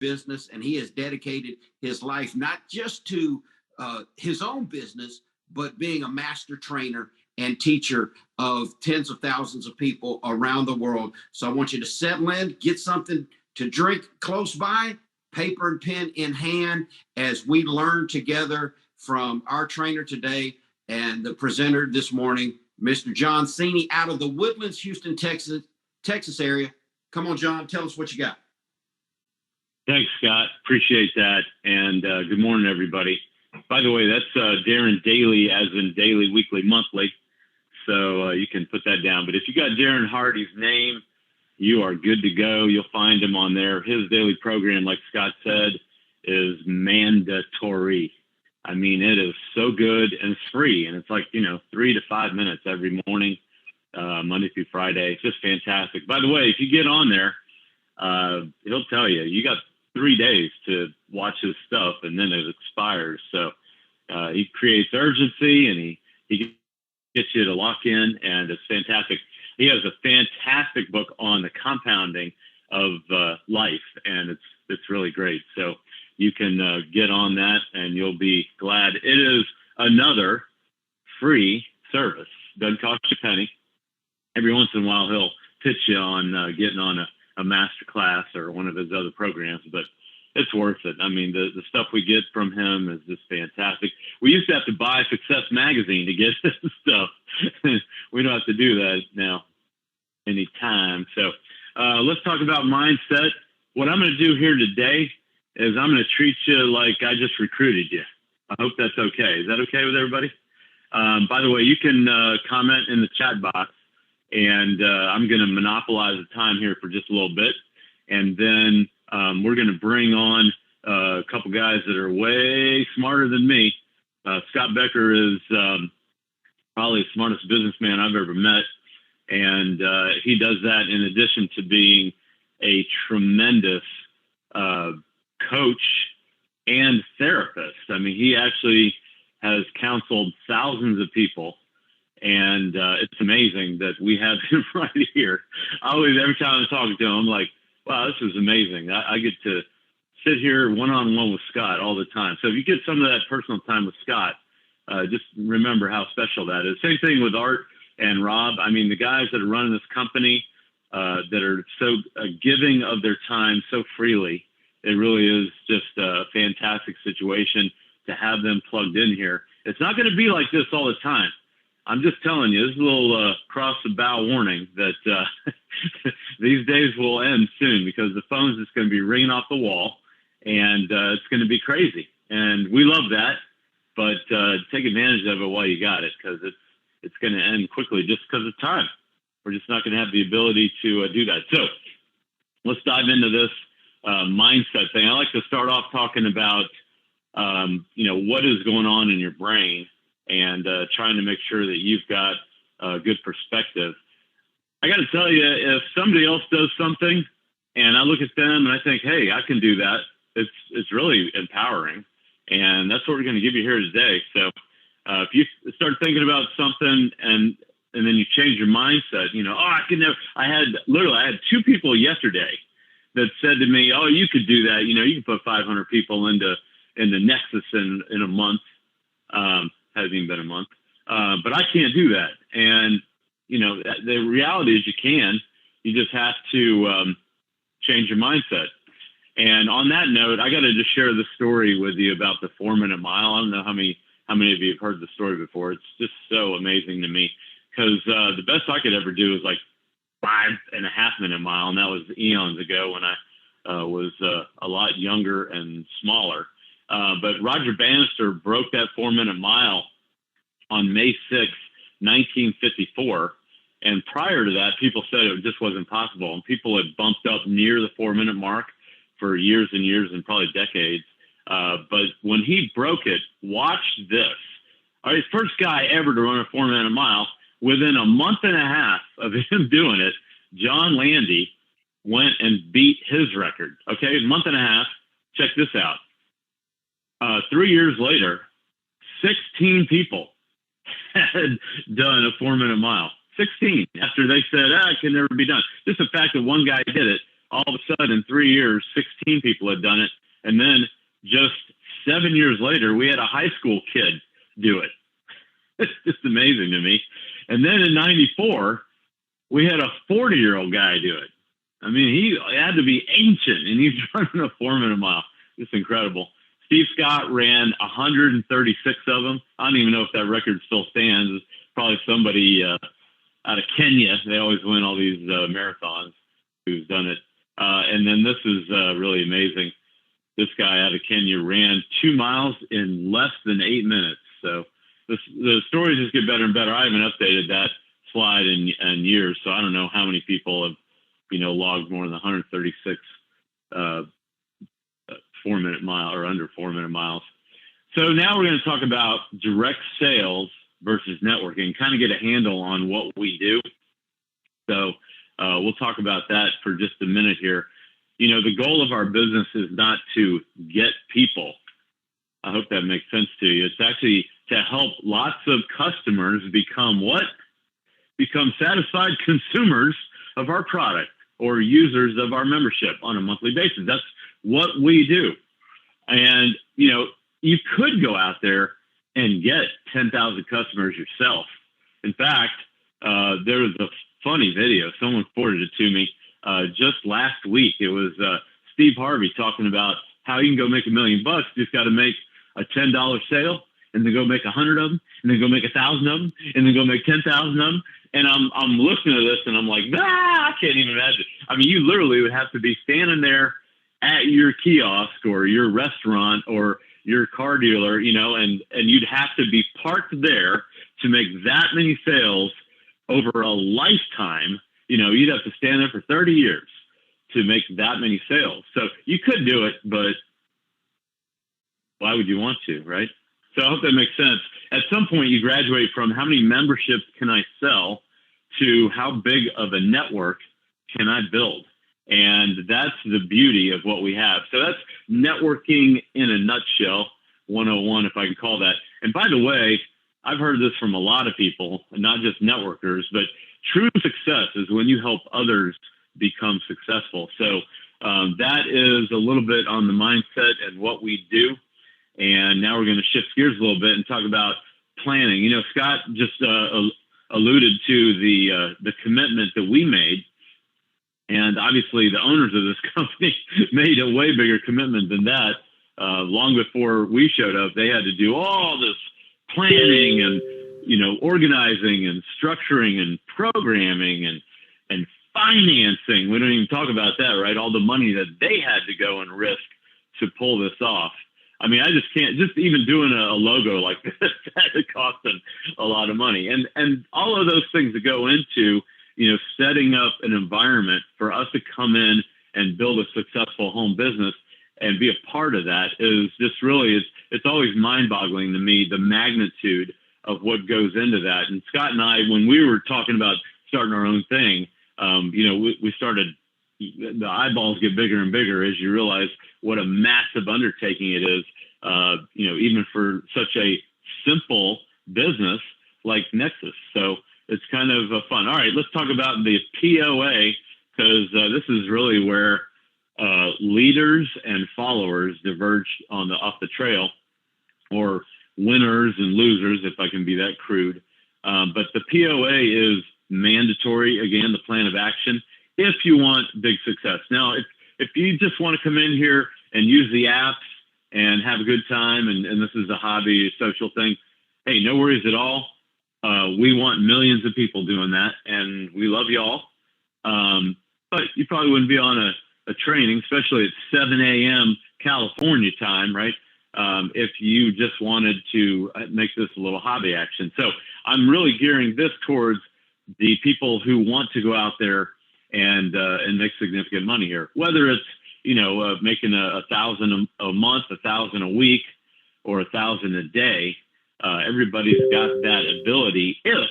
business, and he has dedicated his life not just to his own business, but being a master trainer and teacher of tens of thousands of people around the world. So I want you to settle in, get something to drink close by, paper and pen in hand, as we learn together from our trainer today and the presenter this morning, Mr. John Cini, out of the Woodlands, Houston, Texas area. Come on, John, tell us what you got. Thanks, Scott. Appreciate that. And good morning, everybody. By the way, that's Darren Daily, as in daily, weekly, monthly. So you can put that down. But if you got Darren Hardy's name, you are good to go. You'll find him on there. His daily program, like Scott said, is mandatory. I mean, it is so good, and it's free. And it's like, 3 to 5 minutes every morning, Monday through Friday. It's just fantastic. By the way, if you get on there, he'll tell you, you got 3 days to watch his stuff, and then it expires. So he creates urgency, and he gets you to lock in, and it's fantastic. He has a fantastic book on the compounding of life, and it's really great. So you can get on that, and you'll be glad. It is another free service. Doesn't cost you a penny. Every once in a while, he'll pitch you on getting on a master class or one of his other programs, but it's worth it. I mean, the stuff we get from him is just fantastic. We used to have to buy Success Magazine to get this stuff. We don't have to do that now anytime. So let's talk about mindset. What I'm going to do here today is I'm going to treat you like I just recruited you. I hope that's okay. Is that okay with everybody? By the way, you can comment in the chat box, and I'm going to monopolize the time here for just a little bit. And then we're going to bring on a couple guys that are way smarter than me. Scott Becker is probably the smartest businessman I've ever met. And he does that in addition to being a tremendous coach and therapist. I mean, he actually has counseled thousands of people. And it's amazing that we have him right here. Every time I'm talking to him, I'm like, wow, this is amazing. I get to sit here one-on-one with Scott all the time. So if you get some of that personal time with Scott, just remember how special that is. Same thing with Art and Rob. I mean, the guys that are running this company that are so giving of their time so freely, it really is just a fantastic situation to have them plugged in here. It's not going to be like this all the time. I'm just telling you, this is a little cross the bow warning that these days will end soon, because the phone's just going to be ringing off the wall, and it's going to be crazy. And we love that, but take advantage of it while you got it, because it's going to end quickly just because of time. We're just not going to have the ability to do that. So let's dive into this mindset thing. I like to start off talking about, what is going on in your brain, and trying to make sure that you've got a good perspective. I got to tell you, if somebody else does something and I look at them and I think, hey, I can do that, it's really empowering. And that's what we're going to give you here today. So if you start thinking about something and then you change your mindset, I can never. I had 2 people yesterday that said to me, oh, you could do that. You can put 500 people into Nexus in a month. Hasn't even been a month, but I can't do that. And, the reality is you can. You just have to change your mindset. And on that note, I got to just share the story with you about the 4-minute mile. I don't know how many of you have heard the story before. It's just so amazing to me, because the best I could ever do was like 5.5-minute mile, and that was eons ago when I was a lot younger and smaller. But Roger Bannister broke that 4-minute mile on May 6, 1954. And prior to that, people said it just wasn't possible. And people had bumped up near the 4-minute mark for years and years and probably decades. But when he broke it, watch this. All right, first guy ever to run a 4-minute mile. Within a month and a half of him doing it, John Landy went and beat his record. Okay, a month and a half. Check this out. 3 years later, 16 people had done a 4-minute mile. 16, after they said, it can never be done. Just the fact that one guy did it, all of a sudden in 3 years, 16 people had done it. And then just 7 years later, we had a high school kid do it. It's just amazing to me. And then in 94, we had a 40-year-old guy do it. I mean, he had to be ancient, and he's running a 4-minute mile. It's incredible. Steve Scott ran 136 of them. I don't even know if that record still stands. It's probably somebody out of Kenya. They always win all these marathons who's done it. And then this is really amazing. This guy out of Kenya ran 2 miles in less than 8 minutes. So the stories just get better and better. I haven't updated that slide in years, so I don't know how many people have, logged more than 136 4-minute mile or under 4-minute miles. So now we're going to talk about direct sales versus networking, kind of get a handle on what we do. So we'll talk about that for just a minute here. The goal of our business is not to get people. I hope that makes sense to you. It's actually to help lots of customers become what? Become satisfied consumers of our product or users of our membership on a monthly basis. That's what we do. And, you could go out there and get 10,000 customers yourself. In fact, there was a funny video. Someone forwarded it to me just last week. It was Steve Harvey talking about how you can go make $1 million. You just got to make a $10 sale and then go make 100 of them and then go make 1,000 of them and then go make 10,000 of them. And I'm listening to this and I'm like, I can't even imagine. I mean, you literally would have to be standing there at your kiosk or your restaurant or your car dealer, and you'd have to be parked there to make that many sales over a lifetime. You'd have to stand there for 30 years to make that many sales. So you could do it, but why would you want to, right? So I hope that makes sense. At some point, you graduate from how many memberships can I sell to how big of a network can I build? And that's the beauty of what we have. So that's networking in a nutshell, 101, if I can call that. And by the way, I've heard this from a lot of people, not just networkers, but true success is when you help others become successful. So that is a little bit on the mindset and what we do. And now we're going to shift gears a little bit and talk about planning. Scott just alluded to the commitment that we made. And obviously the owners of this company made a way bigger commitment than that. Long before we showed up, they had to do all this planning and, organizing and structuring and programming and financing. We don't even talk about that, right? All the money that they had to go and risk to pull this off. I mean, I just can't, just even doing a logo like this, that cost them a lot of money. And all of those things that go into, setting up an environment for us to come in and build a successful home business and be a part of that is just really, it's always mind-boggling to me, the magnitude of what goes into that. And Scott and I, when we were talking about starting our own thing, we started, the eyeballs get bigger and bigger as you realize what a massive undertaking it is, even for such a simple business like Nexus. So it's kind of fun. All right, let's talk about the POA, because this is really where leaders and followers diverge off the trail, or winners and losers, if I can be that crude. But the POA is mandatory, again, the plan of action, if you want big success. Now, if you just want to come in here and use the apps and have a good time, and this is a hobby, a social thing, hey, no worries at all. We want millions of people doing that, and we love y'all. But you probably wouldn't be on a training, especially at 7 a.m. California time, right? If you just wanted to make this a little hobby action. So I'm really gearing this towards the people who want to go out there and make significant money here, whether it's, making 1,000 a month, 1,000 a week, or 1,000 a day. Everybody's got that ability if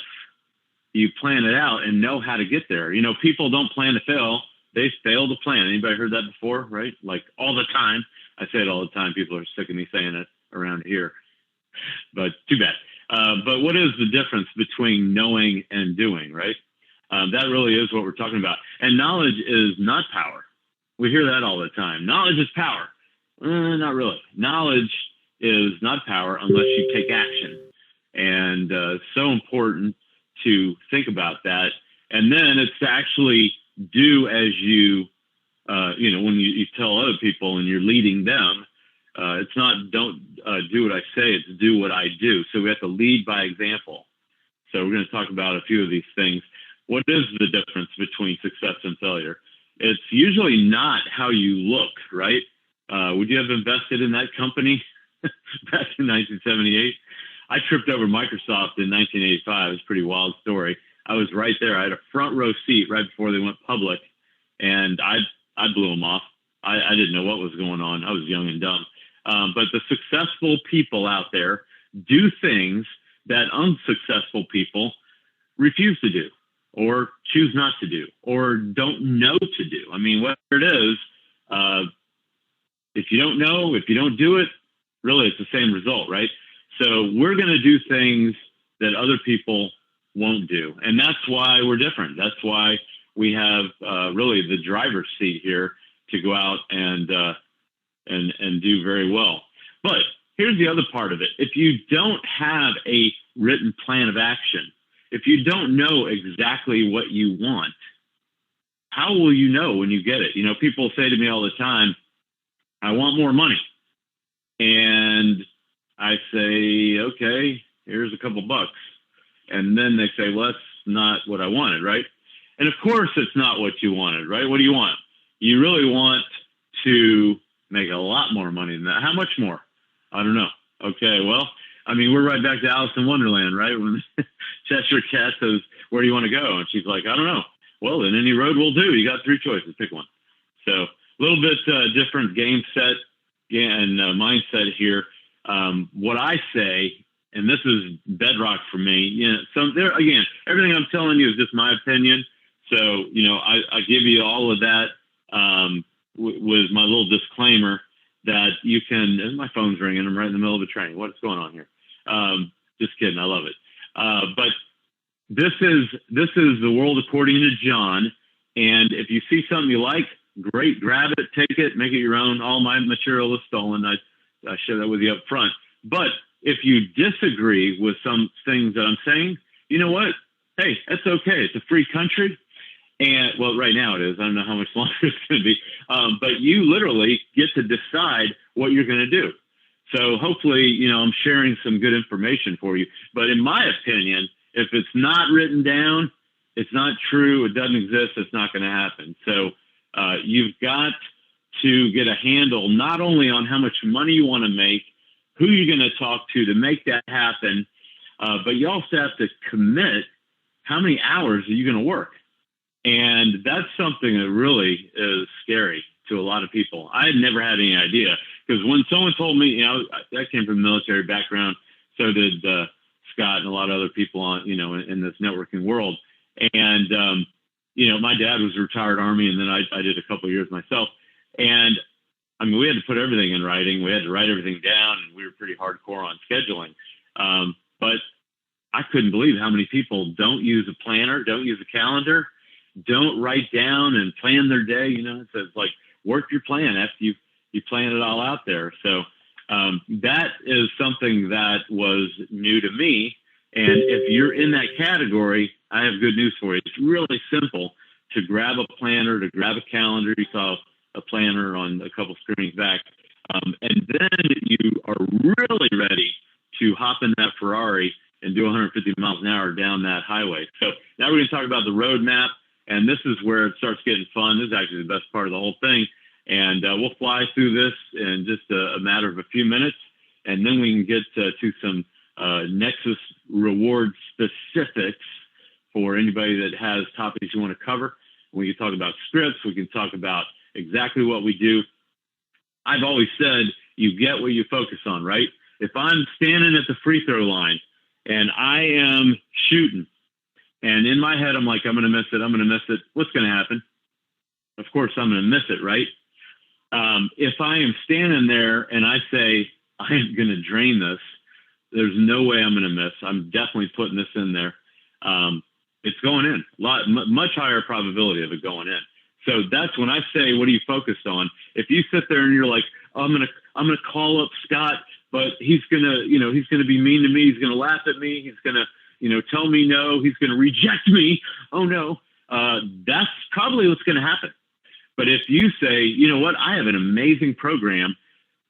you plan it out and know how to get there. People don't plan to fail. They fail to plan. Anybody heard that before, right? Like all the time. I say it all the time. People are sick of me saying it around here, but too bad. But what is the difference between knowing and doing, right? That really is what we're talking about. And knowledge is not power. We hear that all the time. Knowledge is power. Not really. Knowledge is not power unless you take action. And so important to think about that. And then it's to actually do as you, when you tell other people and you're leading them, it's not don't do what I say, it's do what I do. So we have to lead by example. So we're going to talk about a few of these things. What is the difference between success and failure? It's usually not how you look, right? Would you have invested in that company back in 1978? I tripped over Microsoft in 1985. It was a pretty wild story. I was right there. I had a front row seat right before they went public, and I blew them off. I didn't know what was going on. I was young and dumb. But the successful people out there do things that unsuccessful people refuse to do, or choose not to do, or don't know to do. I mean, whatever it is, if you don't know, if you don't do it, really it's the same result, right? So we're going to do things that other people won't do. And that's why we're different. That's why we have really the driver's seat here to go out and do very well. But here's the other part of it. If you don't have a written plan of action, if you don't know exactly what you want, how will you know when you get it? You know, people say to me all the time, I want more money. And I say, okay, here's a couple bucks. And then they say, well, that's not what I wanted, right? And of course, it's not what you wanted, right? What do you want? You really want to make a lot more money than that. How much more? I don't know. Okay, well, I mean, we're right back to Alice in Wonderland, right? When Cheshire Cat says, where do you want to go? And she's like, I don't know. Well, then any road will do. You got three choices. Pick one. So a little bit different game set and mindset here. What I say, and this is bedrock for me, you know, again, everything I'm telling you is just my opinion. So, you know, I give you all of that with my little disclaimer that you can, and my phone's ringing, I'm right in the middle of a train. What's going on here? Just kidding. I love it. But this is the world according to John. And if you see something you like, great, grab it, take it, make it your own. All my material is stolen. I share that with you up front. But if you disagree with some things that I'm saying, you know what? Hey, that's okay. It's a free country. And well, right now it is. I don't know how much longer it's going to be. But you literally get to decide what you're going to do. So hopefully, you know, I'm sharing some good information for you. But in my opinion, if it's not written down, it's not true, it doesn't exist, it's not going to happen. So you've got to get a handle not only on how much money you want to make, who you're going to talk to make that happen, but you also have to commit how many hours are you going to work. And that's something that really is scary to a lot of people. I had never had any idea, because when someone told me, you know, I came from a military background, so did Scott and a lot of other people on, you know, in this networking world. And, you know, my dad was a retired Army, and then I did a couple of years myself. And I mean, we had to put everything in writing. We had to write everything down, and we were pretty hardcore on scheduling. But I couldn't believe how many people don't use a planner, don't use a calendar, don't write down and plan their day. You know, so it's like, work your plan after you plan it all out there. So that is something that was new to me. And if you're in that category, I have good news for you. It's really simple to grab a planner, to grab a calendar. You saw a planner on a couple screens back. And then you are really ready to hop in that Ferrari and do 150 miles an hour down that highway. So now we're going to talk about the roadmap. And this is where it starts getting fun. This is actually the best part of the whole thing. And we'll fly through this in just a matter of a few minutes. And then we can get to some Nexus Rewards specifics for anybody that has topics you want to cover. We can talk about scripts. We can talk about exactly what we do. I've always said you get what you focus on, right? If I'm standing at the free throw line and I am shooting, and in my head, I'm like, I'm going to miss it. I'm going to miss it. What's going to happen? Of course, I'm going to miss it, right? If I am standing there and I say, I'm going to drain this, there's no way I'm going to miss. I'm definitely putting this in there. It's going in. Much higher probability of it going in. So that's when I say, what are you focused on? If you sit there and you're like, oh, I'm gonna call up Scott, but he's gonna be mean to me. He's gonna laugh at me. He's gonna, tell me no. He's gonna reject me. Oh no, that's probably what's gonna happen. But if you say, you know what, I have an amazing program.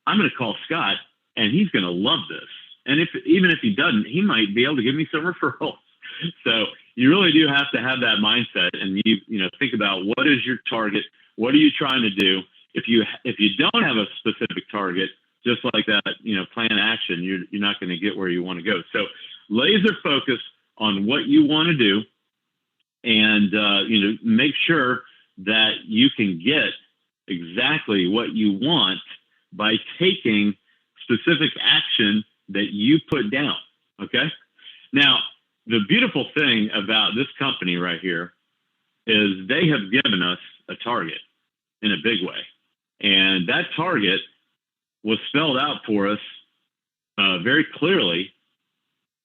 I'm gonna call Scott, and he's gonna love this. And even if he doesn't, he might be able to give me some referrals. So you really do have to have that mindset, and you think about, what is your target? What are you trying to do? If you don't have a specific target, just like that, plan action, you're not going to get where you want to go. So laser focus on what you want to do, and make sure that you can get exactly what you want by taking specific action that you put down. Okay. Now, the beautiful thing about this company right here is they have given us a target in a big way. And that target was spelled out for us very clearly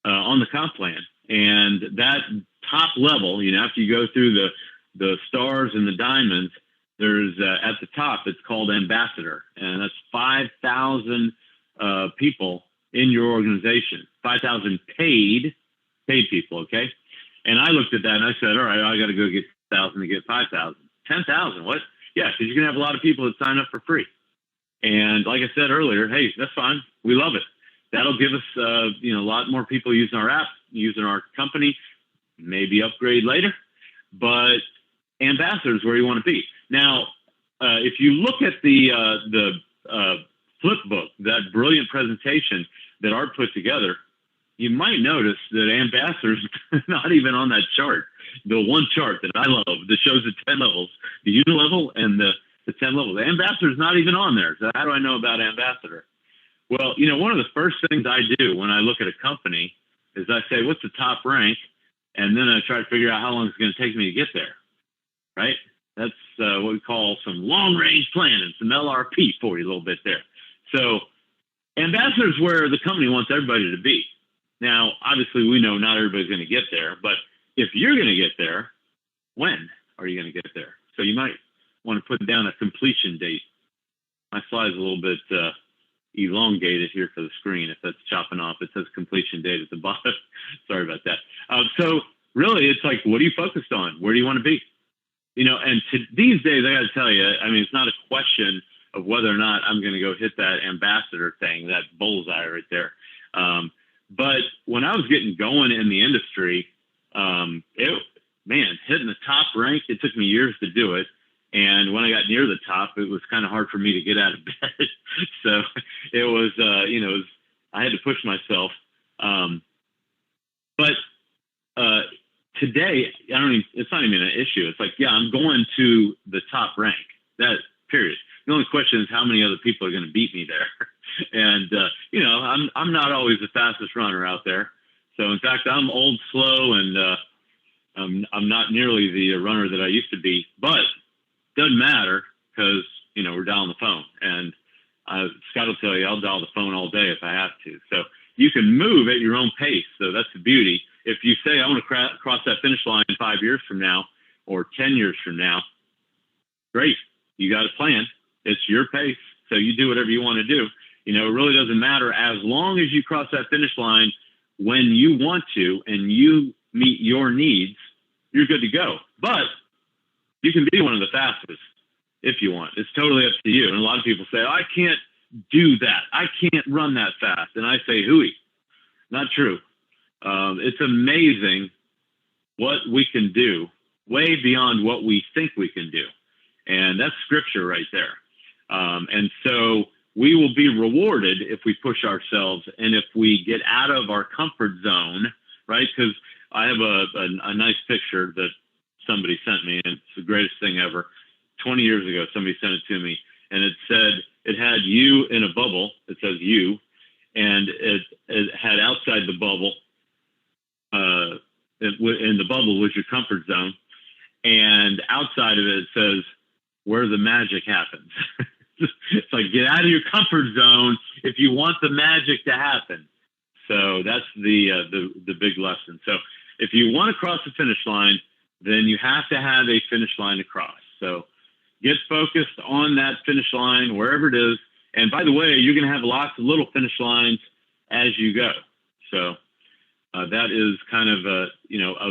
on the comp plan. And that top level, after you go through the stars and the diamonds, there's at the top, it's called ambassador. And that's 5,000 people in your organization, 5,000 paid people, okay? And I looked at that and I said, all right, I got to go get 1,000 to get 5,000. 10,000, what? Yeah, because you're going to have a lot of people that sign up for free. And like I said earlier, hey, that's fine. We love it. That'll give us, a lot more people using our app, using our company, maybe upgrade later. But ambassador is where you want to be. Now, if you look at the flip book, that brilliant presentation that Art put together, you might notice that ambassador's not even on that chart. The one chart that I love that shows the 10 levels, the unit level and the 10 levels. The ambassador's not even on there. So how do I know about ambassador? Well, one of the first things I do when I look at a company is I say, what's the top rank? And then I try to figure out how long it's going to take me to get there, right? That's what we call some long-range planning, some LRP for you a little bit there. So ambassador is where the company wants everybody to be. Now, obviously, we know not everybody's going to get there, but if you're going to get there, when are you going to get there? So you might want to put down a completion date. My slide's a little bit elongated here for the screen. If that's chopping off, it says completion date at the bottom. Sorry about that. So really, it's like, what are you focused on? Where do you want to be? And these days, I got to tell you, I mean, it's not a question of whether or not I'm going to go hit that ambassador thing, that bullseye right there. But when I was getting going in the industry, hitting the top rank, it took me years to do it. And when I got near the top, it was kind of hard for me to get out of bed. So it was, I had to push myself. But today, it's not even an issue. It's like, yeah, I'm going to the top rank. That period. The only question is how many other people are going to beat me there. And, I'm not always the fastest runner out there. So in fact, I'm old, slow, and I'm not nearly the runner that I used to be, but doesn't matter because, we're dialing the phone, and Scott will tell you, I'll dial the phone all day if I have to. So you can move at your own pace. So that's the beauty. If you say, I want to cross that finish line 5 years from now or 10 years from now, great. You got a plan. It's your pace. So you do whatever you want to do. It really doesn't matter as long as you cross that finish line when you want to and you meet your needs, you're good to go. But you can be one of the fastest if you want. It's totally up to you. And a lot of people say, I can't do that. I can't run that fast. And I say, hooey, not true. It's amazing what we can do way beyond what we think we can do. And that's scripture right there. And so we will be rewarded if we push ourselves and if we get out of our comfort zone, right? Because I have a nice picture that somebody sent me, and it's the greatest thing ever. 20 years ago, somebody sent it to me, and it said, it had you in a bubble. It says you, and it had outside the bubble, in the bubble was your comfort zone, and outside of it, it says where the magic happens. It's like, get out of your comfort zone if you want the magic to happen. So that's the big lesson. So if you want to cross the finish line, then you have to have a finish line to cross. So get focused on that finish line, wherever it is. And by the way, you're going to have lots of little finish lines as you go. So that is kind of a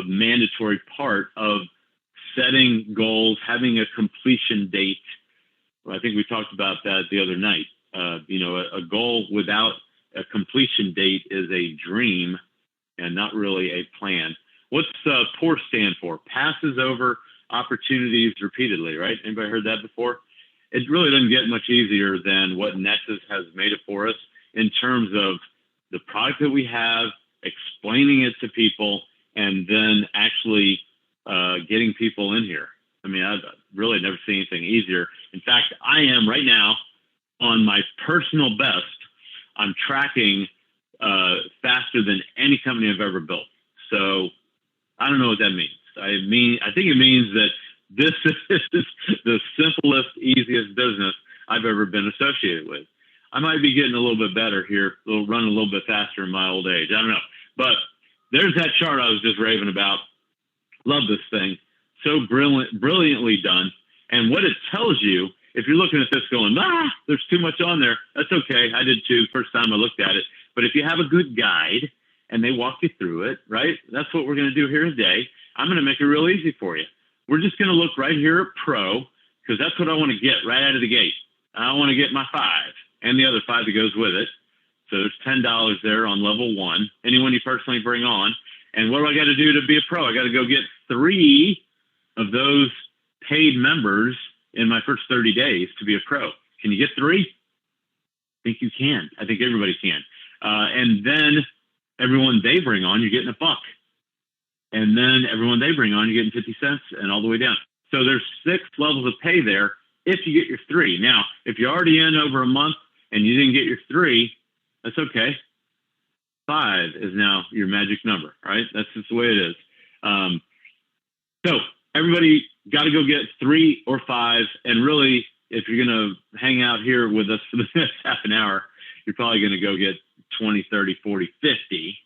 mandatory part of setting goals, having a completion date. Well, I think we talked about that the other night. A goal without a completion date is a dream and not really a plan. What's POUR stand for? Passes over opportunities repeatedly, right? Anybody heard that before? It really doesn't get much easier than what Nexus has made it for us in terms of the product that we have, explaining it to people, and then actually getting people in here. I mean, I've really never seen anything easier. In fact, I am right now on my personal best. I'm tracking faster than any company I've ever built. So I don't know what that means. I think it means that this is the simplest, easiest business I've ever been associated with. I might be getting a little bit better here, running a little bit faster in my old age. I don't know. But there's that chart I was just raving about. Love this thing. So brilliantly done. And what it tells you, if you're looking at this going, there's too much on there, that's okay. I did too, first time I looked at it. But if you have a good guide and they walk you through it, right? That's what we're going to do here today. I'm going to make it real easy for you. We're just going to look right here at Pro, because that's what I want to get right out of the gate. I want to get my 5 and the other 5 that goes with it. So there's $10 there on level 1, anyone you personally bring on. And what do I got to do to be a pro? I got to go get 3 of those paid members in my first 30 days to be a pro. Can you get 3? I think you can. I think everybody can. And then everyone they bring on, you're getting $1. And then everyone they bring on, you're getting 50 cents and all the way down. So there's 6 levels of pay there if you get your 3. Now, if you're already in over a month and you didn't get your 3, that's okay. 5 is now your magic number, right? That's just the way it is. So everybody got to go get 3 or 5. And really, if you're going to hang out here with us for the next half an hour, you're probably going to go get 20, 30, 40, 50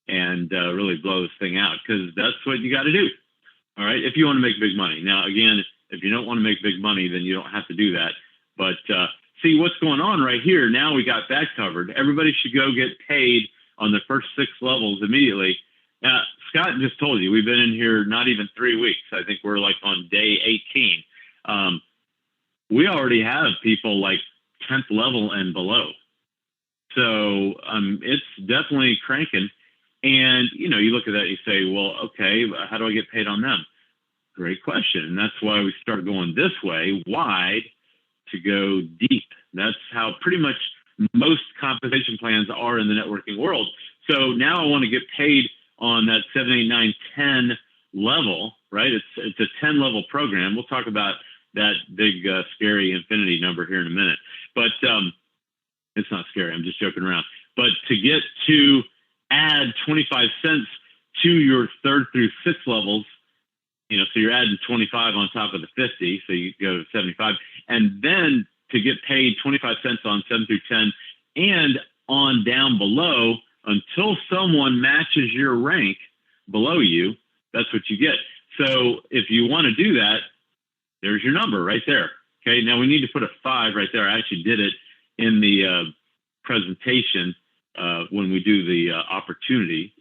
and really blow this thing out, because that's what you got to do. All right. If you want to make big money. Now, again, if you don't want to make big money, then you don't have to do that. But see what's going on right here. Now we got that covered. Everybody should go get paid on the first 6 levels immediately. Now, Scott just told you, we've been in here not even 3 weeks. I think we're like on day 18. We already have people like 10th level and below. So it's definitely cranking. And, you look at that, you say, well, okay, how do I get paid on them? Great question. And that's why we start going this way, wide, to go deep. That's how pretty much most compensation plans are in the networking world. So now I want to get paid on that 7, 8, 9, 10 level, right? It's a 10 level program. We'll talk about that big, scary infinity number here in a minute. But it's not scary. I'm just joking around. But to get to add 25 cents to your 3rd through 6th levels, so you're adding 25 on top of the 50, so you go to 75. And then to get paid 25 cents on 7 through 10 and on down below until someone matches your rank below you, that's what you get. So if you want to do that, there's your number right there. Okay, now we need to put a 5 right there. I actually did it in the presentation when we do the opportunity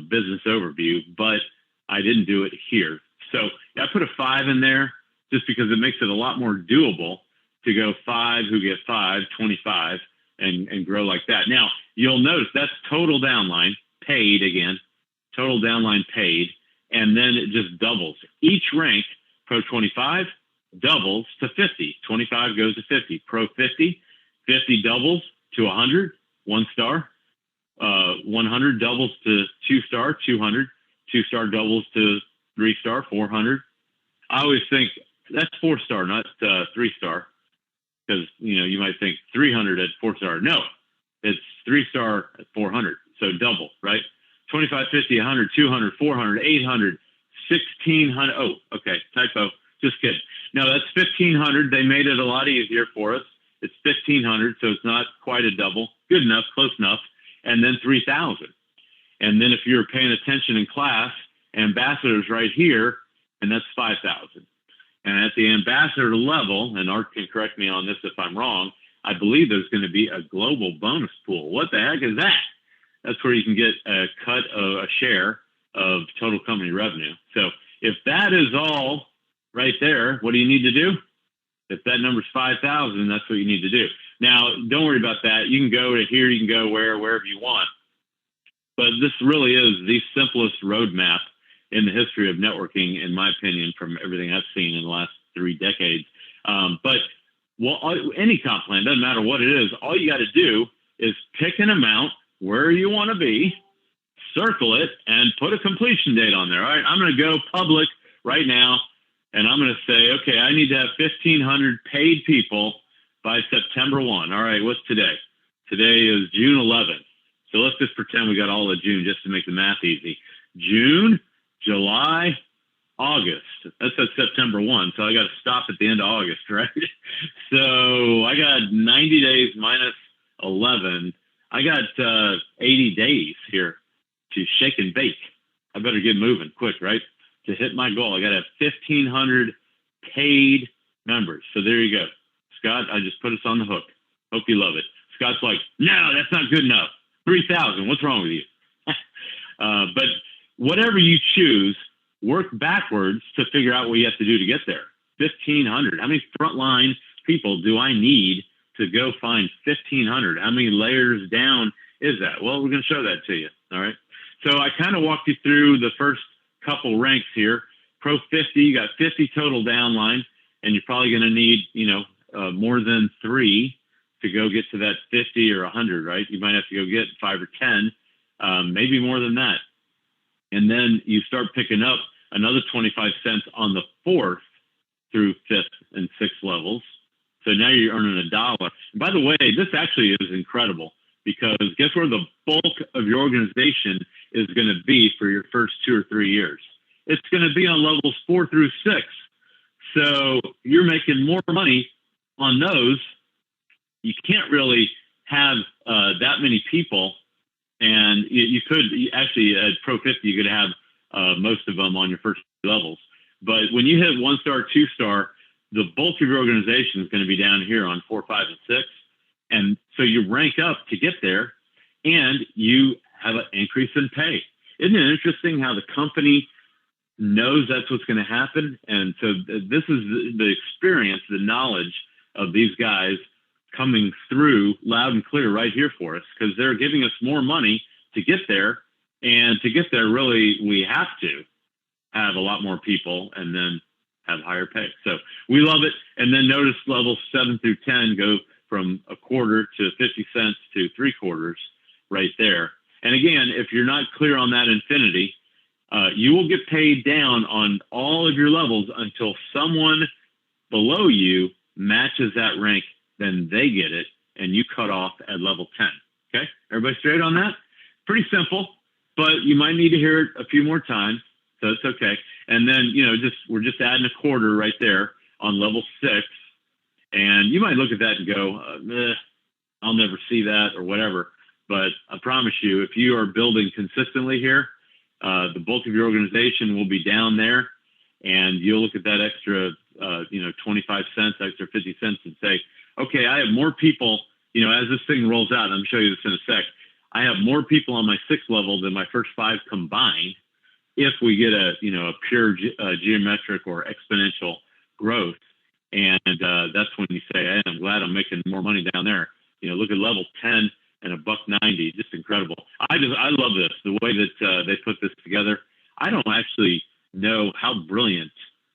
business overview, but I didn't do it here. So I put a 5 in there just because it makes it a lot more doable to go 5 who get 5, 25, and grow like that. Now, you'll notice that's total downline paid again, total downline paid, and then it just doubles. Each rank, Pro 25, doubles to 50. 25 goes to 50. Pro 50, 50 doubles to 100, 1 star. 100 doubles to 2 star, 200. 2 star doubles to 3 star, 400. I always think that's 4 star, not 3 star. Because, you might think 300 at 4 star. No, it's 3 star at 400. So double, right? 25, 50, 100, 200, 400, 800, 1600. Oh, okay. Typo. Just kidding. No, that's 1500. They made it a lot easier for us. It's 1500. So it's not quite a double. Good enough. Close enough. And then 3000. And then if you're paying attention in class, ambassadors right here, and that's 5,000. And at the ambassador level, and Art can correct me on this if I'm wrong, I believe there's going to be a global bonus pool. What the heck is that? That's where you can get a cut of a share of total company revenue. So if that is all right there, what do you need to do? If that number's 5,000, that's what you need to do. Now, don't worry about that. You can go to here, you can go wherever you want. But this really is the simplest roadmap in the history of networking, in my opinion, from everything I've seen in the last 3 decades. Any comp plan, doesn't matter what it is, all you got to do is pick an amount where you want to be, circle it, and put a completion date on there. All right, I'm going to go public right now, and I'm going to say, okay, I need to have 1,500 paid people by September 1. All right, what's today? Today is June 11th. So let's just pretend we got all of June just to make the math easy. June, July, August. That's at September 1. So I got to stop at the end of August, right? So I got 90 days minus 11. I got 80 days here to shake and bake. I better get moving quick, right? To hit my goal, I got to have 1,500 paid members. So there you go. Scott, I just put us on the hook. Hope you love it. Scott's like, no, that's not good enough. 3,000. What's wrong with you? But whatever you choose, work backwards to figure out what you have to do to get there. 1,500. How many frontline people do I need to go find 1,500? How many layers down is that? Well, we're going to show that to you. All right. So I kind of walked you through the first couple ranks here. Pro 50, you got 50 total downline, and you're probably going to need, more than 3 to go get to that 50 or 100, right? You might have to go get 5 or 10, maybe more than that. And then you start picking up another 25 cents on the 4th through 5th and 6th levels. So now you're earning $1. And by the way, this actually is incredible, because guess where the bulk of your organization is going to be for your first 2 or 3 years? It's going to be on levels 4 through 6. So you're making more money on those. You can't really have that many people, and you could actually at Pro 50 you could have most of them on your first levels. But when you hit 1-star, 2-star, the bulk of your organization is going to be down here on 4, 5, and 6, and so you rank up to get there, and you have an increase in pay. Isn't it interesting how the company knows that's what's going to happen? And so this is the experience, the knowledge of these guys coming through loud and clear right here for us, because they're giving us more money to get there. And to get there, really, we have to have a lot more people and then have higher pay. So we love it. And then notice levels 7 through 10 go from a quarter to 50 cents to 3/4 right there. And again, if you're not clear on that infinity, you will get paid down on all of your levels until someone below you matches that rank. Then they get it, and you cut off at level 10. Okay? Everybody straight on that? Pretty simple, but you might need to hear it a few more times, so it's okay. And then, we're just adding a quarter right there on level 6, and you might look at that and go, I'll never see that or whatever. But I promise you, if you are building consistently here, the bulk of your organization will be down there, and you'll look at that extra, 25 cents, extra 50 cents, and say, okay, I have more people, as this thing rolls out, and I'm going to show you this in a sec, I have more people on my 6th level than my first 5 combined if we get a pure geometric or exponential growth. And that's when you say, hey, I'm glad I'm making more money down there. Look at level 10 and $1.90, just incredible. I love this, the way that they put this together. I don't actually know how brilliant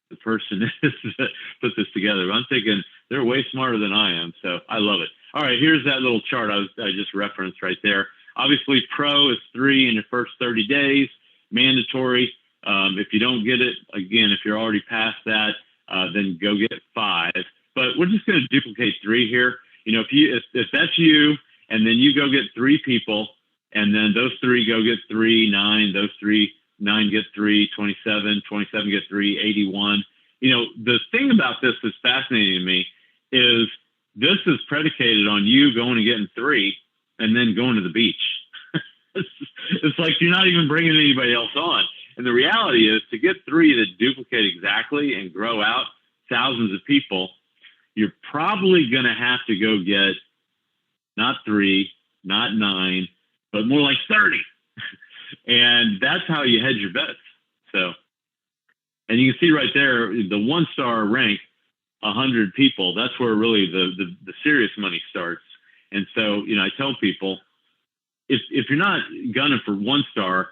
the person is that put this together. I'm thinking they're way smarter than I am, so I love it. All right, here's that little chart I just referenced right there. Obviously, pro is 3 in your first 30 days, mandatory. If you don't get it, again, if you're already past that, then go get 5. But we're just going to duplicate 3 here. If that's you, and then you go get 3 people, and then those 3 go get 3, 9, those 3, 9 get 3, 27, 27 get 3, 81. The thing about this that's fascinating to me is this is predicated on you going and getting 3 and then going to the beach. It's like you're not even bringing anybody else on. And the reality is, to get 3 that duplicate exactly and grow out thousands of people, you're probably going to have to go get not 3, not 9, but more like 30. And that's how you hedge your bets. So, and you can see right there, the 1-star rank, 100 people, that's where really the serious money starts. And so, I tell people, if you're not gunning for 1-star,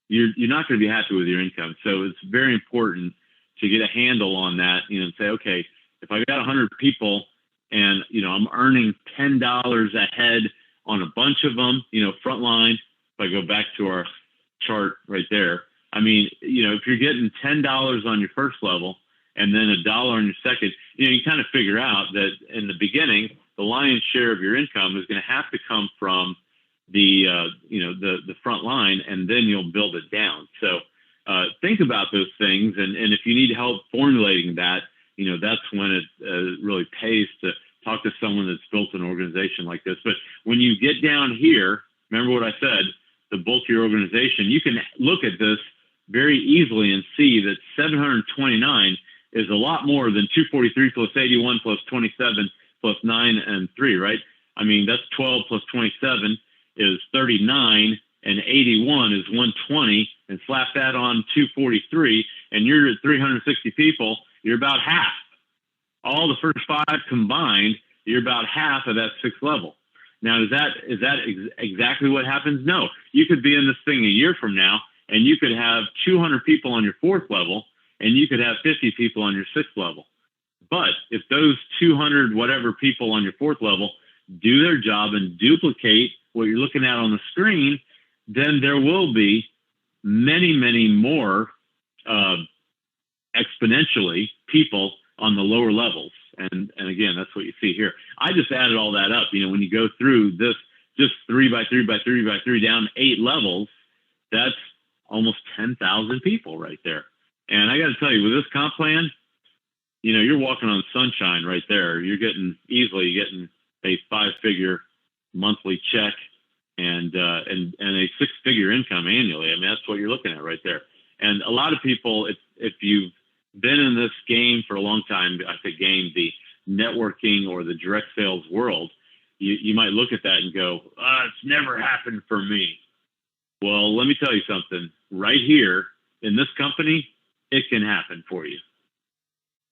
you're not going to be happy with your income. So it's very important to get a handle on that, and say, okay, if I got 100 people and, I'm earning $10 a head on a bunch of them, frontline, if I go back to our chart right there, I mean, if you're getting $10 on your first level and then $1 on your second, you kind of figure out that in the beginning, the lion's share of your income is going to have to come from the front line, and then you'll build it down. So think about those things. And if you need help formulating that, that's when it really pays to talk to someone that's built an organization like this. But when you get down here, remember what I said, the bulk of your organization, you can look at this very easily and see that 729 is a lot more than 243 plus 81 plus 27 plus 9 and 3, right? I mean, that's 12 plus 27 is 39, and 81 is 120, and slap that on 243, and you're at 360 people, you're about half. All the first 5 combined, you're about half of that 6th level. Now, is that exactly what happens? No. You could be in this thing a year from now, and you could have 200 people on your 4th level, and you could have 50 people on your 6th level. But if those 200 whatever people on your 4th level do their job and duplicate what you're looking at on the screen, then there will be many, many more exponentially people on the lower levels. And again, that's what you see here. I just added all that up. When you go through this, just 3 by 3 by 3 by 3 down 8 levels, that's almost 10,000 people right there. And I got to tell you, with this comp plan, you're walking on sunshine right there. You're easily getting a 5-figure monthly check and a 6-figure income annually. I mean, that's what you're looking at right there. And a lot of people, if you've been in this game for a long time, I say game, the networking or the direct sales world, you might look at that and go, it's never happened for me. Well, let me tell you something. Right here in this company, it can happen for you.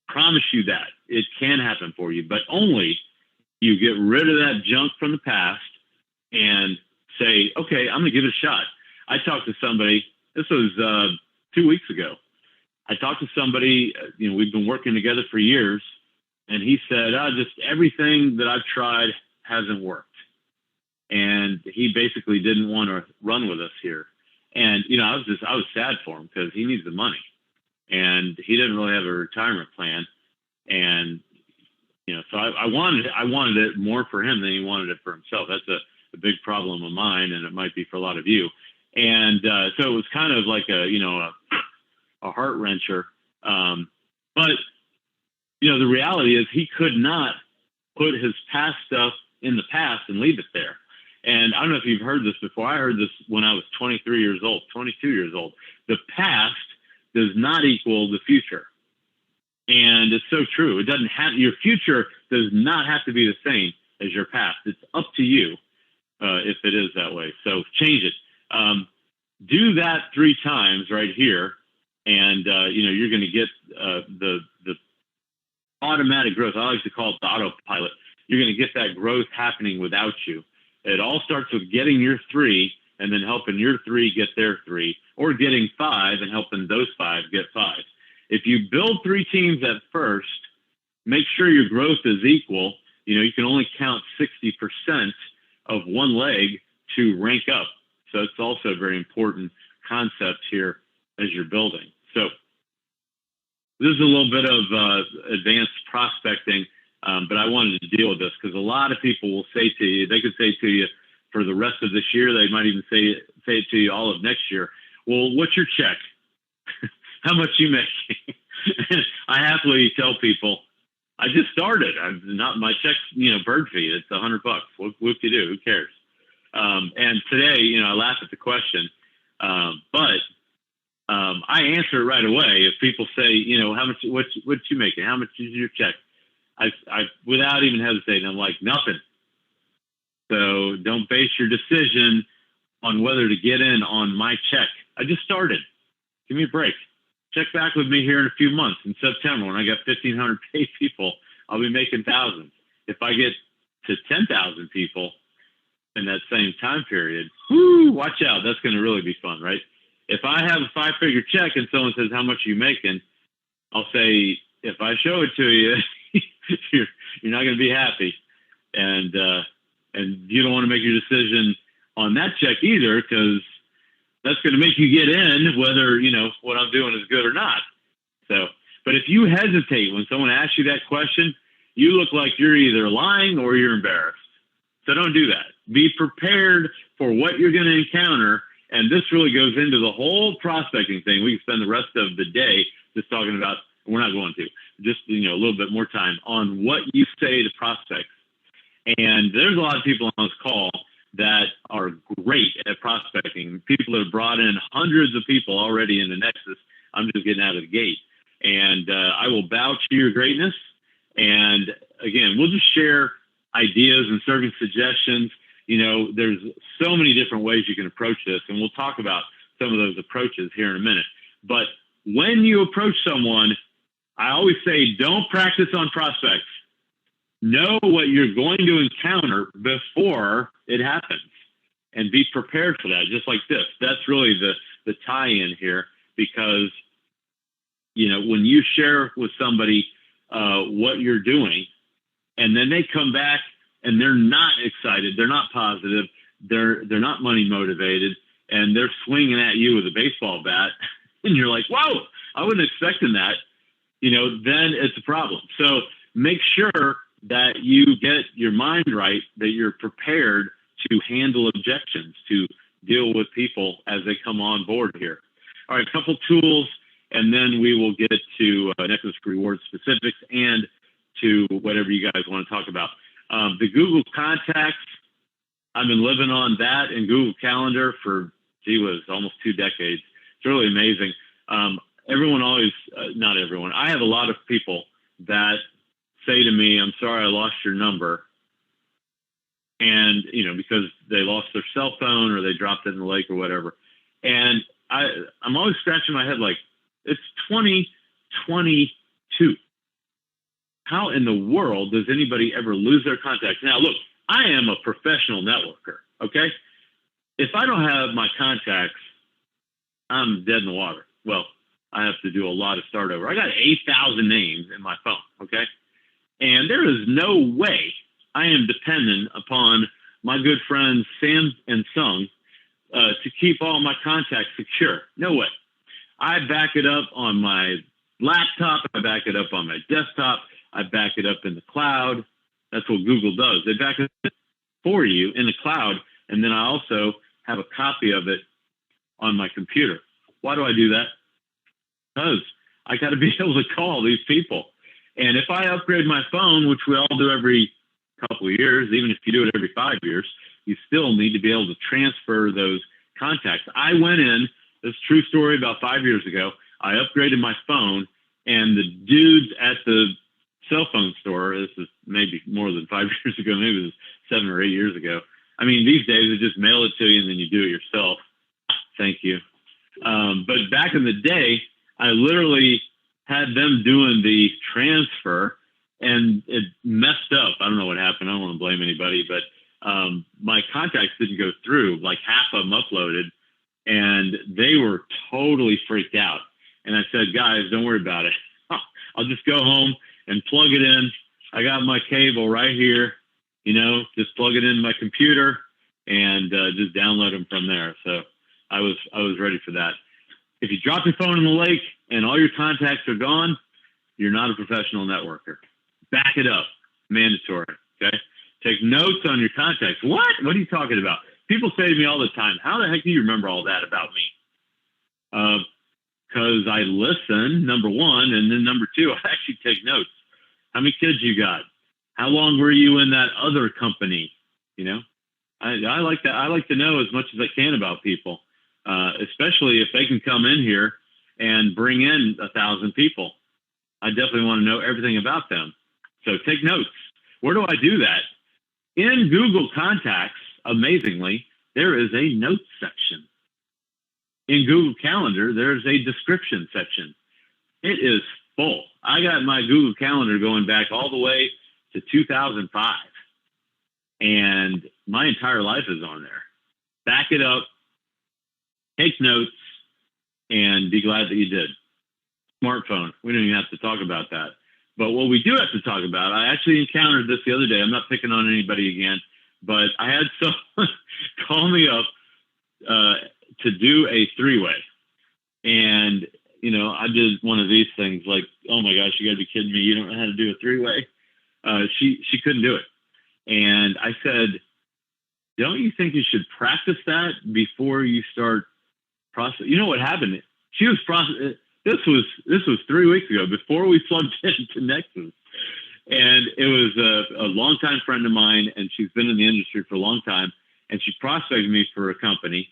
Promise you that. It can happen for you, but only you get rid of that junk from the past and say, okay, I'm going to give it a shot. I talked to somebody, this was 2 weeks ago. I talked to somebody, we've been working together for years, and he said, just everything that I've tried hasn't worked. And he basically didn't want to run with us here. And, I was sad for him because he needs the money. And he didn't really have a retirement plan. And, so I wanted it more for him than he wanted it for himself. That's a big problem of mine, and it might be for a lot of you. And so it was kind of like a heart wrencher. But, the reality is he could not put his past stuff in the past and leave it there. And I don't know if you've heard this before. I heard this when I was 23 years old, 22 years old. The past does not equal the future. And it's so true. It doesn't have, your future does not have to be the same as your past. It's up to you if it is that way. So change it. Do that 3 times right here. And, you're going to get the automatic growth. I like to call it the autopilot. You're going to get that growth happening without you. It all starts with getting your 3 and then helping your 3 get their 3, or getting 5 and helping those 5 get 5. If you build 3 teams at first, make sure your growth is equal. You can only count 60% of one leg to rank up. So it's also a very important concept here as you're building. So this is a little bit of advanced prospecting, but I wanted to deal with this because a lot of people will say to you, they could say to you for the rest of this year, they might even say it to you all of next year. Well, what's your check? How much you make? I happily tell people, I just started. I'm not, my check's, bird fee. It's $100. What do you do? Who cares? And today, I laugh at the question, but I answer it right away. If people say, you know, how much, what you making? How much is your check? I without even hesitating, I'm like, nothing. So don't base your decision on whether to get in on my check. I just started. Give me a break. Check back with me here in a few months in September when I got 1,500 paid people. I'll be making thousands. If I get to 10,000 people in that same time period, whoo, watch out. That's going to really be fun, right? If I have a 5-figure check and someone says, how much are you making? I'll say, if I show it to you, you're not going to be happy. And you don't want to make your decision on that check either, because that's going to make you get in whether, you know, what I'm doing is good or not. So, but if you hesitate when someone asks you that question, you look like you're either lying or you're embarrassed. So don't do that. Be prepared for what you're going to encounter. And this really goes into the whole prospecting thing. We can spend the rest of the day just talking about, we're not going to, just, you know, a little bit more time on what you say to prospects. And there's a lot of people on this call that are great at prospecting. People that have brought in hundreds of people already in the Nexus. I'm just getting out of the gate. And I will vouch for your greatness. And again, we'll just share ideas and serving suggestions. You know, there's so many different ways you can approach this, and we'll talk about some of those approaches here in a minute. But when you approach someone, I always say, don't practice on prospects. Know what you're going to encounter before it happens, and be prepared for that, just like this. That's really the tie-in here, because, you know, when you share with somebody what you're doing, and then they come back and they're not excited, they're not positive, they're not money motivated, and they're swinging at you with a baseball bat, and you're like, whoa, I wasn't expecting that, you know, then it's a problem. So make sure that you get your mind right, that you're prepared to handle objections, to deal with people as they come on board here. All right, a couple tools, and then we will get to Nexus Rewards specifics and to whatever you guys want to talk about. The Google Contacts, I've been living on that in Google Calendar for, almost 2 decades. It's really amazing. Everyone always, not everyone, I have a lot of people that say to me, I'm sorry I lost your number. And, you know, because they lost their cell phone or they dropped it in the lake or whatever. And I'm always scratching my head like, it's 2022. How in the world does anybody ever lose their contacts? Now, look, I am a professional networker, okay? If I don't have my contacts, I'm dead in the water. Well, I have to do a lot of start over. I got 8,000 names in my phone, okay? And there is no way I am dependent upon my good friends Sam and Sung to keep all my contacts secure. No way. I back it up on my laptop. I back it up on my desktop. I back it up in the cloud. That's what Google does. They back it up for you in the cloud, and then I also have a copy of it on my computer. Why do I do that? Because I got to be able to call these people. And if I upgrade my phone, which we all do every couple of years, even if you do it every 5 years, you still need to be able to transfer those contacts. I went in, this true story, about 5 years ago. I upgraded my phone, and the dudes at the cell phone store, this is maybe more than 5 years ago, maybe it was 7 or 8 years ago. I mean, these days they just mail it to you and then you do it yourself. Thank you. But back in the day, I literally had them doing the transfer, and it messed up. I don't know what happened. I don't want to blame anybody, but my contacts didn't go through. Like half of them uploaded, and they were totally freaked out. And I said, guys, don't worry about it. I'll just go home and plug it in. I got my cable right here, you know, just plug it in my computer and just download them from there. So I was ready for that. If you drop your phone in the lake and all your contacts are gone, you're not a professional networker. Back it up. Mandatory. Okay. Take notes on your contacts. What? What are you talking about? People say to me all the time, how the heck do you remember all that about me? Because I listen, number one, and then number two, I actually take notes. How many kids you got? How long were you in that other company? You know, I like that. I like to know as much as I can about people. especially if they can come in here and bring in 1,000 people. I definitely want to know everything about them. So take notes. Where do I do that? In Google Contacts, amazingly, there is a notes section. In Google Calendar, there's a description section. It is full. I got my Google Calendar going back all the way to 2005. And my entire life is on there. Back it up, take notes, and be glad that you did. Smartphone. We don't even have to talk about that. But what we do have to talk about, I actually encountered this the other day. I'm not picking on anybody again, but I had someone call me up to do a three-way. And, you know, I did one of these things like, oh my gosh, you gotta be kidding me. You don't know how to do a three-way. She couldn't do it. And I said, don't you think you should practice that before you start process? You know what happened? She was this was 3 weeks ago before we plugged into Nexus. And it was a longtime friend of mine, and she's been in the industry for a long time. And she prospected me for a company,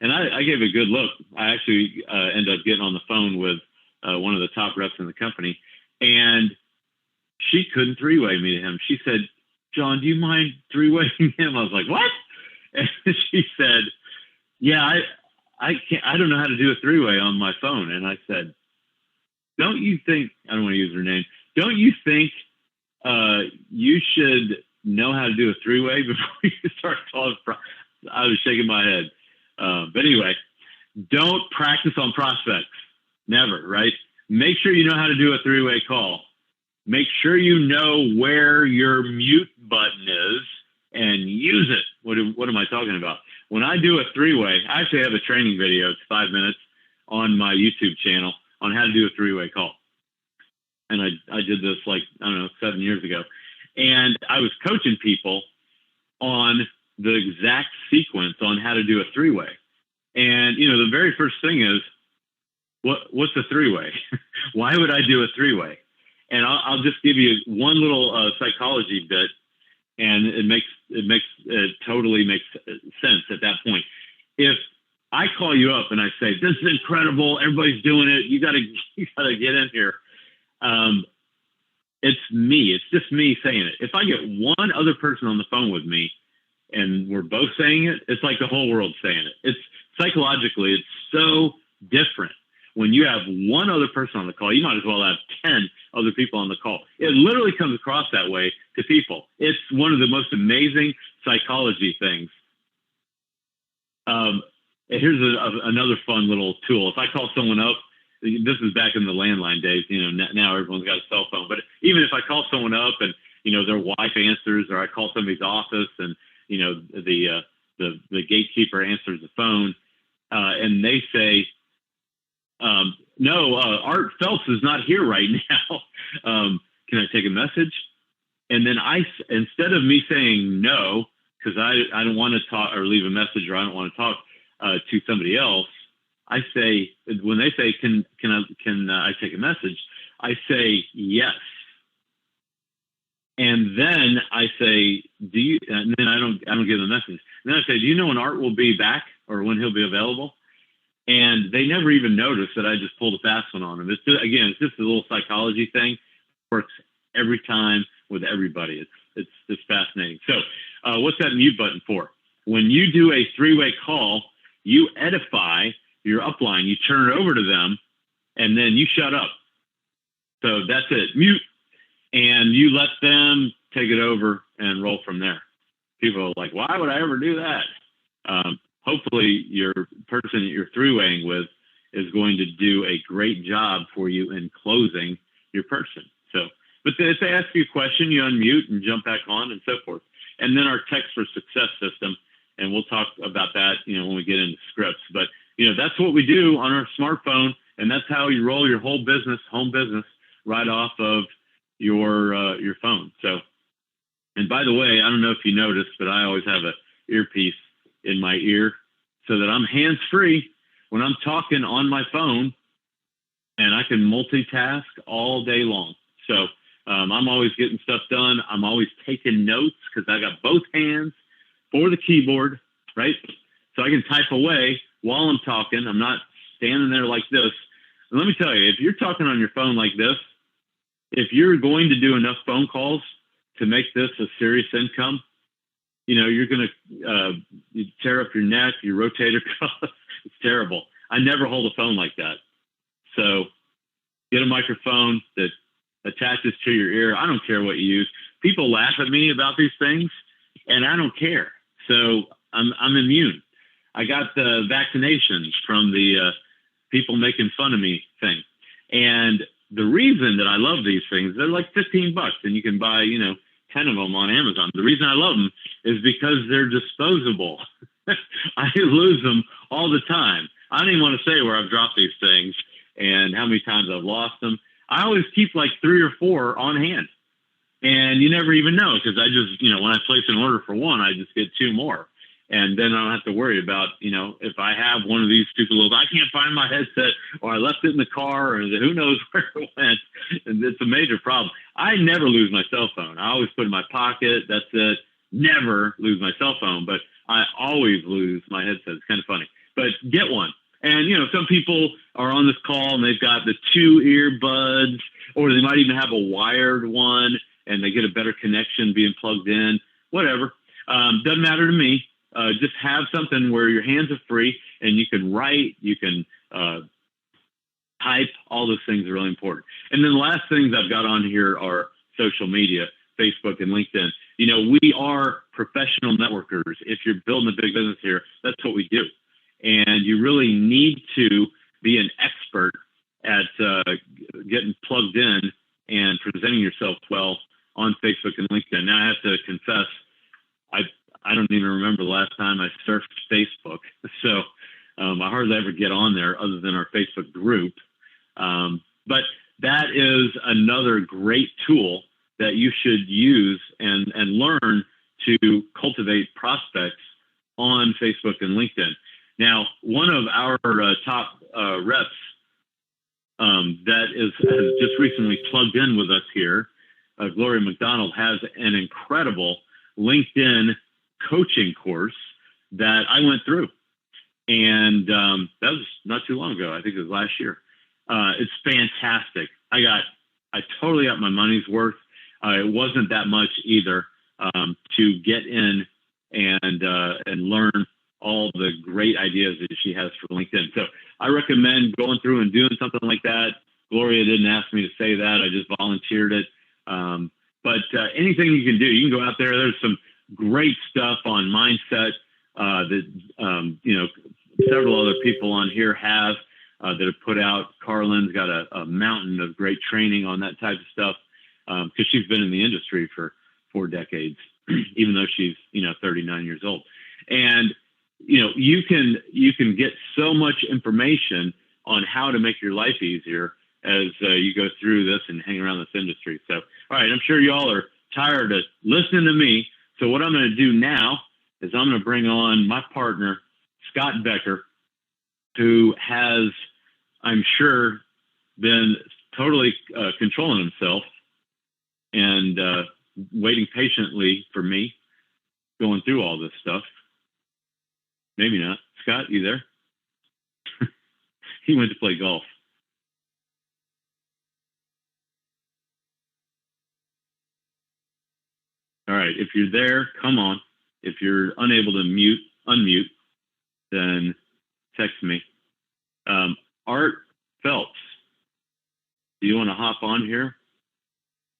and I gave it a good look. I actually ended up getting on the phone with one of the top reps in the company, and she couldn't three-way me to him. She said, John, do you mind three-waying him? I was like, what? And she said, yeah, I don't know how to do a three-way on my phone. And I said, don't you think, I don't want to use her name, don't you think you should know how to do a three-way before you start calling? I was shaking my head. But anyway, don't practice on prospects. Never, right? Make sure you know how to do a three-way call. Make sure you know where your mute button is and use it. What am I talking about? When I do a three-way, I actually have a training video. It's 5 minutes on my YouTube channel on how to do a three-way call. And I did this like, I don't know, 7 years ago. And I was coaching people on the exact sequence on how to do a three-way. And, you know, the very first thing is, what's a three-way? Why would I do a three-way? And I'll just give you one little psychology bit, and it totally makes sense at that point. If I call you up and I say, this is incredible, everybody's doing it, you gotta get in here. It's me. It's just me saying it. If I get one other person on the phone with me and we're both saying it, it's like the whole world's saying it. It's psychologically, it's so different. When you have one other person on the call, you might as well have 10 other people on the call. It literally comes across that way to people. It's one of the most amazing psychology things. Here's another fun little tool. If I call someone up, this is back in the landline days, you know, now everyone's got a cell phone, but even if I call someone up and, you know, their wife answers, or I call somebody's office and, you know, the gatekeeper answers the phone, and they say, no, Art Phelps is not here right now. Can I take a message? And then instead of me saying no, because I don't want to talk or leave a message, or I don't want to talk to somebody else, I say, when they say, can I take a message? I say yes. And then I say, and then I don't give them a message. And then I say, do you know when Art will be back, or when he'll be available? And they never even notice that I just pulled a fast one on them. It's just a little psychology thing. It works every time with everybody. It's just fascinating. So what's that mute button for? When you do a three-way call, you edify your upline. You turn it over to them, and then you shut up. So that's it. Mute. And you let them take it over and roll from there. People are like, why would I ever do that? Hopefully your person that you're three-waying with is going to do a great job for you in closing your person. So, but if they ask you a question, you unmute and jump back on and so forth. And then our text for success system, and we'll talk about that, you know, when we get into scripts. But, you know, that's what we do on our smartphone, and that's how you roll your whole business, home business, right off of your phone. So, and by the way, I don't know if you noticed, but I always have a earpiece in my ear so that I'm hands-free when I'm talking on my phone, and I can multitask all day long. So I'm always getting stuff done. I'm always taking notes because I got both hands for the keyboard, right? So I can type away while I'm talking. I'm not standing there like this. And let me tell you, if you're talking on your phone like this, if you're going to do enough phone calls to make this a serious income, you know, you're going to you tear up your neck, your rotator cuff. It's terrible. I never hold a phone like that. So get a microphone that attaches to your ear. I don't care what you use. People laugh at me about these things, and I don't care. So I'm immune. I got the vaccinations from the people making fun of me thing. And the reason that I love these things, they're like $15 and you can buy, you know, 10 of them on Amazon. The reason I love them is because they're disposable. I lose them all the time. I don't even want to say where I've dropped these things and how many times I've lost them. I always keep like 3 or 4 on hand. And you never even know, because I just, you know, when I place an order for one, I just get 2 more. And then I don't have to worry about, you know, if I have one of these stupid little, I can't find my headset, or I left it in the car, or who knows where it went. And it's a major problem. I never lose my cell phone. I always put it in my pocket. That's it. Never lose my cell phone, but I always lose my headset. It's kind of funny, but get one. And, you know, some people are on this call and they've got the 2 earbuds, or they might even have a wired one, and they get a better connection being plugged in, whatever. Doesn't matter to me. Just have something where your hands are free and you can write, you can type. All those things are really important. And then the last things I've got on here are social media, Facebook and LinkedIn. You know, we are professional networkers. If you're building a big business here, that's what we do. And you really need to be an expert at getting plugged in and presenting yourself well on Facebook and LinkedIn. Now, I have to confess, I don't even remember the last time I surfed Facebook. So I hardly ever get on there other than our Facebook group. But that is another great tool that you should use and learn to cultivate prospects on Facebook and LinkedIn. Now, one of our top reps that has just recently plugged in with us here, Gloria McDonald, has an incredible LinkedIn coaching course that I went through. And that was not too long ago. I think it was last year. It's fantastic. I totally got my money's worth. It wasn't that much either to get in and learn all the great ideas that she has for LinkedIn. So I recommend going through and doing something like that. Gloria didn't ask me to say that. I just volunteered it. But anything you can do, you can go out there. There's some great stuff on mindset that, you know, several other people on here have that have put out. Carlin's got a mountain of great training on that type of stuff because she's been in the industry for 4 decades, even though she's, you know, 39 years old. And, you know, you can get so much information on how to make your life easier as you go through this and hang around this industry. So, all right, I'm sure y'all are tired of listening to me. So what I'm going to do now is I'm going to bring on my partner, Scott Becker, who has, I'm sure, been totally controlling himself and waiting patiently for me going through all this stuff. Maybe not. Scott, you there? He went to play golf. All right. If you're there, come on. If you're unable to unmute, then text me. Art Phelps, do you want to hop on here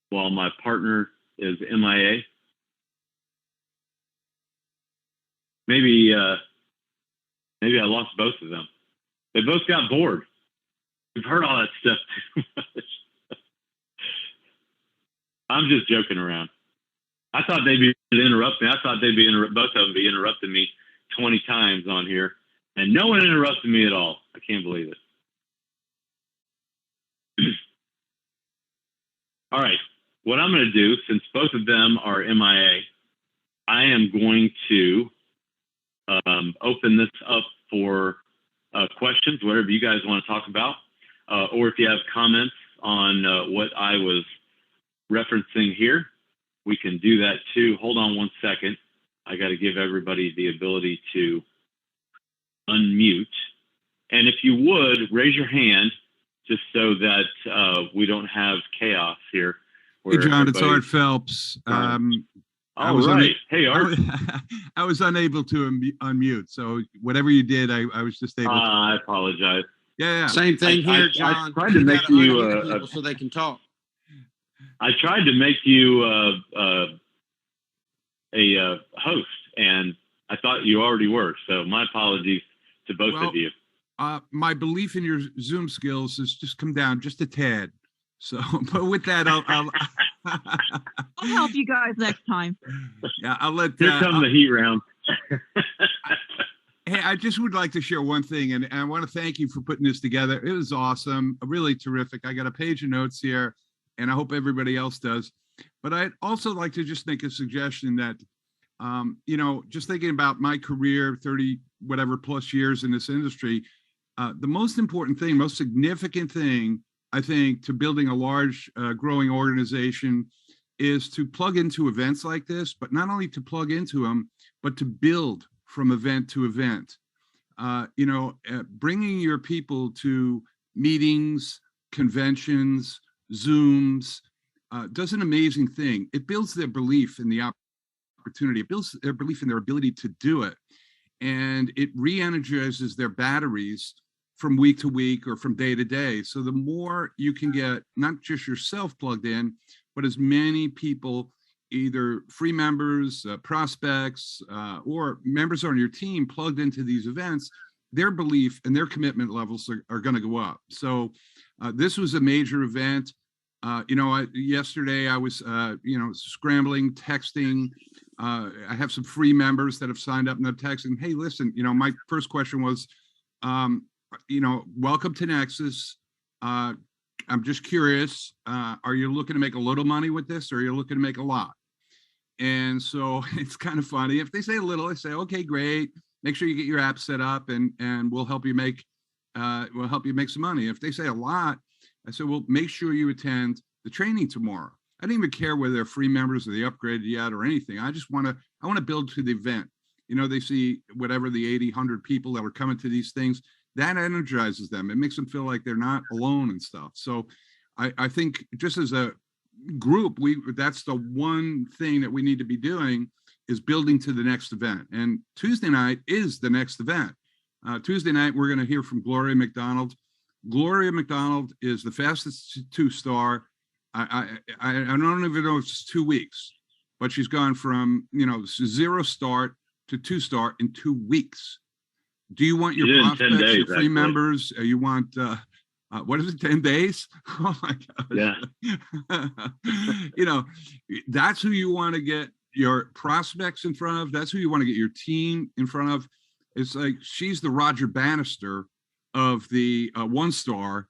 while my partner is MIA? Maybe I lost both of them. They both got bored. We've heard all that stuff too much. I'm just joking around. I thought they'd be interrupting. I thought they'd be both of them be interrupting me 20 times on here, and no one interrupted me at all. I can't believe it. All right. What I'm going to do, since both of them are MIA, I am going to open this up for questions, whatever you guys want to talk about, or if you have comments on what I was referencing here, we can do that too. Hold on one second. I got to give everybody the ability to unmute. And if you would, raise your hand just so that we don't have chaos here. Hey, John, it's Art Phelps. All right. Hey, Art. I was unable to unmute, so whatever you did, I was just able to. I apologize. Yeah. Same thing here, John. I tried to make you people so they can talk. I tried to make you a host, and I thought you already were. So my apologies to both of you. My belief in your Zoom skills has just come down just a tad. So, but with that, I'll help you guys next time. Yeah, I'll let. Here come the heat round. Hey, I just would like to share one thing, and I want to thank you for putting this together. It was awesome, really terrific. I got a page of notes here, and I hope everybody else does. But I'd also like to just make a suggestion that, just thinking about my career, 30 whatever plus years in this industry, the most important thing, most significant thing, I think, to building a large, growing organization is to plug into events like this, but not only to plug into them, but to build from event to event. Bringing your people to meetings, conventions, Zooms, does an amazing thing. It builds their belief in the opportunity. It builds their belief in their ability to do it. And it re-energizes their batteries from week to week or from day to day. So the more you can get not just yourself plugged in, but as many people, either free members, prospects, or members on your team plugged into these events, their belief and their commitment levels are going to go up. So this was a major event. Yesterday I was, scrambling, texting. I have some free members that have signed up and they're texting, hey, listen, my first question was, welcome to Nexus. I'm just curious, are you looking to make a little money with this, or are you looking to make a lot? And so it's kind of funny. If they say a little, I say, okay, great. Make sure you get your app set up and we'll help you make some money. If they say a lot, I said, well, make sure you attend the training tomorrow. I didn't even care whether they're free members or they upgraded yet or anything. I want to build to the event. They see whatever the 80, 100 people that are coming to these things, that energizes them. It makes them feel like they're not alone and stuff. So I think just as a group, that's the one thing that we need to be doing, is building to the next event. And Tuesday night is the next event. Tuesday night, we're going to hear from Gloria McDonald. Gloria McDonald is the fastest 2-star. I don't even know if it's 2 weeks, but she's gone from 0 start to 2-star in 2 weeks. Do you want your prospects, your free members? You want what is it, 10 days? Oh my God. Yeah. That's who you want to get your prospects in front of. That's who you want to get your team in front of. It's like she's the Roger Bannister of the 1-star.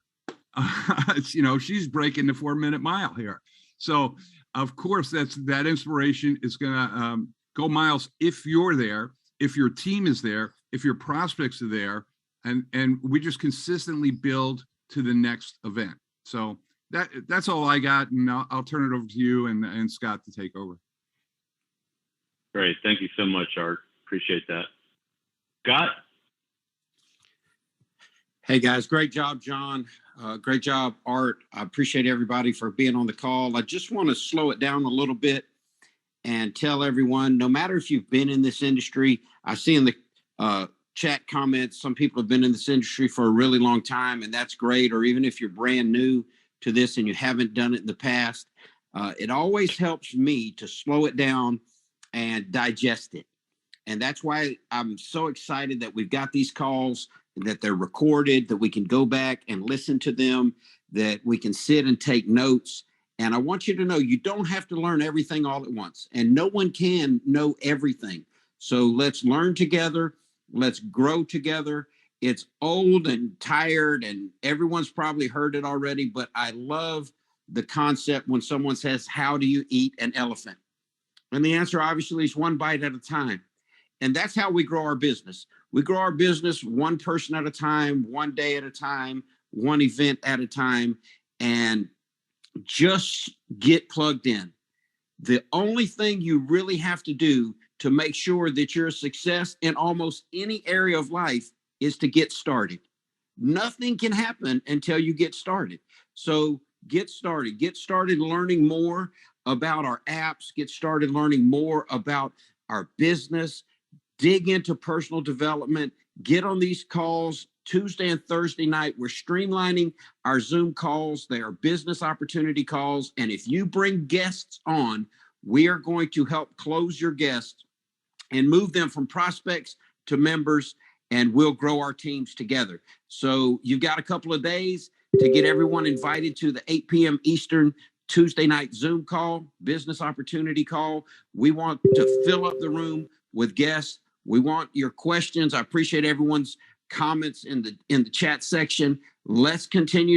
She's breaking the 4-minute mile here. So of course that inspiration is gonna go miles if you're there, if your team is there, if your prospects are there, and we just consistently build to the next event. So that's all I got, and I'll turn it over to you and Scott to take over. Great, thank you so much, Art. Appreciate that. Scott? Hey guys, great job, John. Great job, Art. I appreciate everybody for being on the call. I just want to slow it down a little bit and tell everyone, no matter if you've been in this industry, I see in the chat comments, some people have been in this industry for a really long time, and that's great. Or even if you're brand new to this and you haven't done it in the past, it always helps me to slow it down and digest it. And that's why I'm so excited that we've got these calls, that they're recorded, that we can go back and listen to them, that we can sit and take notes. And I want you to know, you don't have to learn everything all at once, and no one can know everything. So let's learn together. Let's grow together. It's old and tired, and everyone's probably heard it already, but I love the concept when someone says, how do you eat an elephant? And the answer obviously is one bite at a time. And that's how we grow our business. We grow our business one person at a time, one day at a time, one event at a time, and just get plugged in. The only thing you really have to do to make sure that you're a success in almost any area of life is to get started. Nothing can happen until you get started. So get started learning more about our apps, get started learning more about our business, dig into personal development, get on these calls Tuesday and Thursday night. We're streamlining our Zoom calls. They are business opportunity calls. And if you bring guests on, we are going to help close your guests and move them from prospects to members, and we'll grow our teams together. So you've got a couple of days to get everyone invited to the 8 p.m. Eastern Tuesday night Zoom call, business opportunity call. We want to fill up the room with guests. We want your questions. I appreciate everyone's comments in the chat section. Let's continue